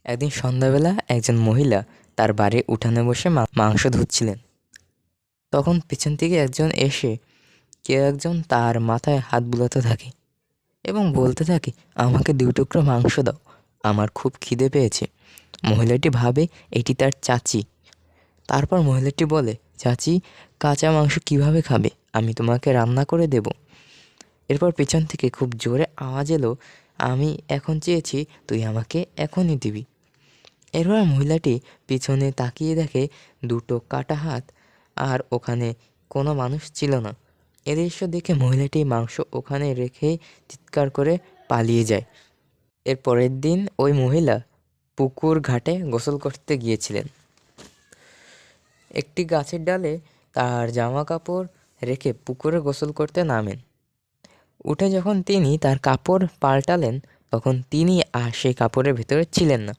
একদিন সন্ধ্যাবেলা একজন মহিলা তার বাড়ির উঠানে বসে মাংস ধুচ্ছিলেন। তখন পিছন থেকে একজন এসে কেউ একজন তার মাথায় হাত বুলাতে থাকে এবং বলতে থাকে, আমাকে 2 টুকরো মাংস দাও, আমার খুব খিদে পেয়েছে। মহিলাটি ভাবে এটি তার চাচি। তারপর মহিলাটি বলে, চাচি, কাঁচা মাংস কিভাবে খাবে? আমি তোমাকে রান্না করে দেব। এরপর পেছন থেকে খুব জোরে আওয়াজ এলো, আমি এখন চেয়েছি, তুই আমাকে এখনই দিবি। এরপর মহিলাটি পিছনে তাকিয়ে দেখে 2টো কাটা হাত, আর ওখানে কোনো মানুষ ছিল না। এ দৃশ্য দেখে মহিলাটি মাংস ওখানে রেখে চিৎকার করে পালিয়ে যায়। এর পরের দিন ওই মহিলা পুকুর ঘাটে গোসল করতে গিয়েছিলেন। একটি গাছের ডালে তার জামা কাপড় রেখে পুকুরে গোসল করতে নামেন। উঠে যখন তিনি তার কাপড় পাল্টালেন, তখন তিনি আর সেই কাপড়ের ভেতরে ছিলেন না।